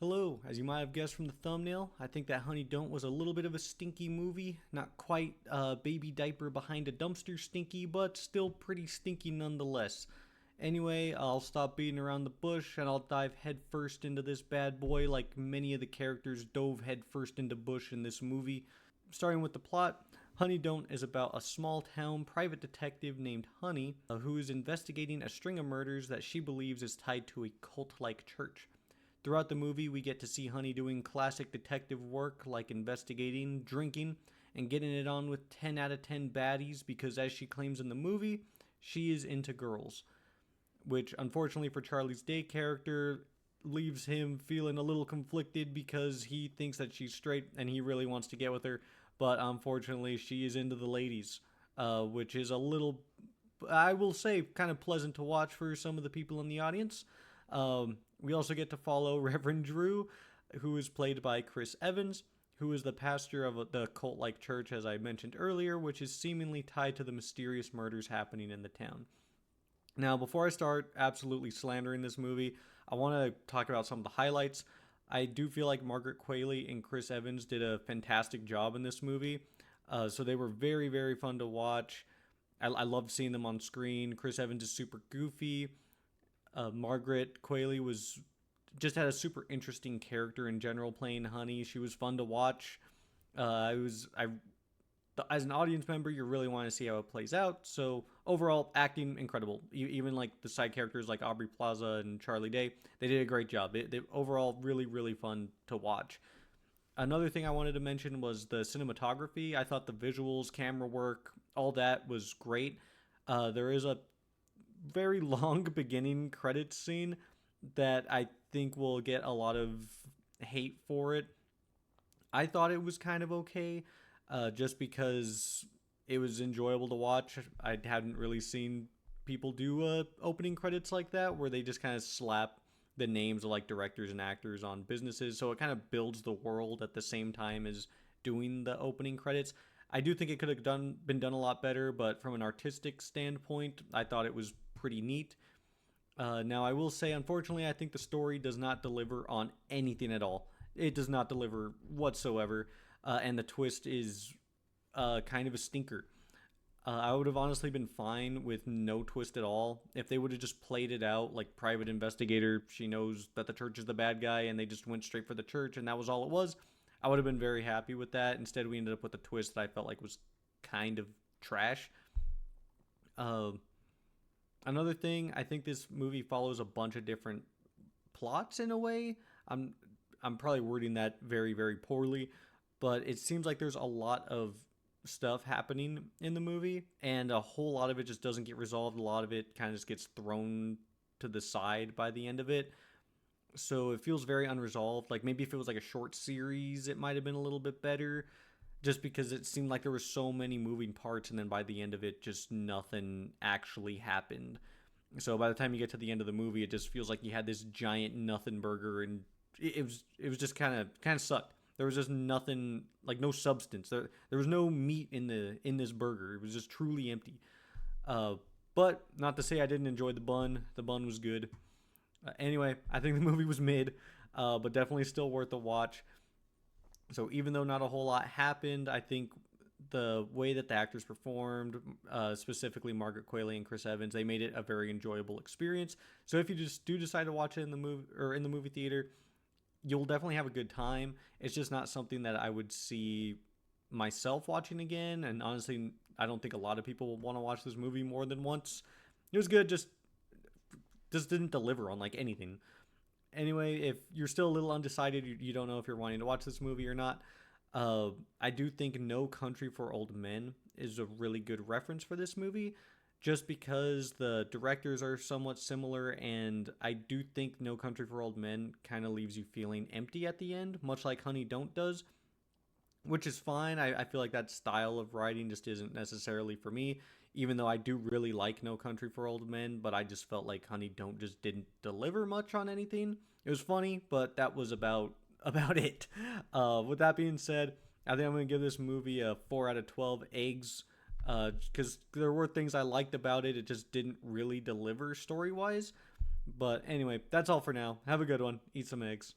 Hello, as you might have guessed from the thumbnail, I think that Honey Don't was a little bit of a stinky movie. Not quite baby diaper behind a dumpster stinky, but still pretty stinky nonetheless. Anyway, I'll stop beating around the bush and I'll dive headfirst into this bad boy like many of the characters dove headfirst into bush in this movie. Starting with the plot, Honey Don't is about a small town private detective named Honey who is investigating a string of murders that she believes is tied to a cult like church. Throughout the movie, we get to see Honey doing classic detective work like investigating, drinking, and getting it on with 10 out of 10 baddies because, as she claims in the movie, she is into girls. Which, unfortunately for Charlie's Day character, leaves him feeling a little conflicted because he thinks that she's straight and he really wants to get with her. But unfortunately, she is into the ladies, which is a little, I will say, kind of pleasant to watch for some of the people in the audience. We also get to follow Reverend Drew, who is played by Chris Evans, who is the pastor of the cult like church, as I mentioned earlier, which is seemingly tied to the mysterious murders happening in the town. Now, before I start absolutely slandering this movie, I want to talk about some of the highlights. I do feel like Margaret Qualley and Chris Evans did a fantastic job in this movie. So they were very, very fun to watch. I loved seeing them on screen. Chris Evans is super goofy. Margaret Qualley was just had a super interesting character in general playing Honey. She was fun to watch. I as an audience member, you really want to see how it plays out. So overall, acting incredible. Even like the side characters like Aubrey Plaza and Charlie Day, they did a great job. They overall really really fun to watch. Another thing I wanted to mention was the cinematography. I thought the visuals, camera work, all that was great. There is a very long beginning credits scene that I think will get a lot of hate for it. I thought it was kind of okay, just because it was enjoyable to watch. I hadn't really seen people do opening credits like that, where they just kind of slap the names of like directors and actors on businesses, so it kind of builds the world at the same time as doing the opening credits. I do think it could have been done a lot better, but from an artistic standpoint, I thought it was pretty neat. Now, I will say, unfortunately, I think the story does not deliver on anything at all. It does not deliver whatsoever, and the twist is kind of a stinker. I would have honestly been fine with no twist at all if they would have just played it out like private investigator. She knows that the church is the bad guy, and they just went straight for the church, and that was all it was. I would have been very happy with that. Instead, we ended up with a twist that I felt like was kind of trash. Uh, Another thing, I think this movie follows a bunch of different plots in a way. I'm I'm probably wording that very very poorly, but it seems like there's a lot of stuff happening in the movie and a whole lot of it just doesn't get resolved. A lot of it kind of just gets thrown to the side by the end of it. So it feels very unresolved. Like maybe if it was like a short series, it might have been a little bit better just because it seemed like there were so many moving parts and then by the end of it just nothing actually happened. So by the time you get to the end of the movie, it just feels like you had this giant nothing burger, and it was just kind of sucked. There was just nothing, like no substance. There was no meat in this burger. It was just truly empty. Uh, but not to say I didn't enjoy the bun. The bun was good. Anyway, I think the movie was mid, but definitely still worth a watch. So even though not a whole lot happened, I think the way that the actors performed, specifically Margaret Qualley and Chris Evans, they made it a very enjoyable experience. So if you just do decide to watch it in the movie or in the movie theater, you'll definitely have a good time. It's just not something that I would see myself watching again. And honestly, I don't think a lot of people will want to watch this movie more than once. It was good, just didn't deliver on like anything. Anyway, if you're still a little undecided, you don't know if you're wanting to watch this movie or not, I do think No Country for Old Men is a really good reference for this movie, just because the directors are somewhat similar, and I do think No Country for Old Men kind of leaves you feeling empty at the end, much like Honey Don't does, which is fine. I feel like that style of writing just isn't necessarily for me, even though I do really like No Country for Old Men, but I just felt like Honey Don't just didn't deliver much on anything. It was funny, but that was about it. With that being said, I think I'm going to give this movie a 4 out of 12 eggs, because there were things I liked about it. It just didn't really deliver story wise. But anyway, that's all for now. Have a good one. Eat some eggs.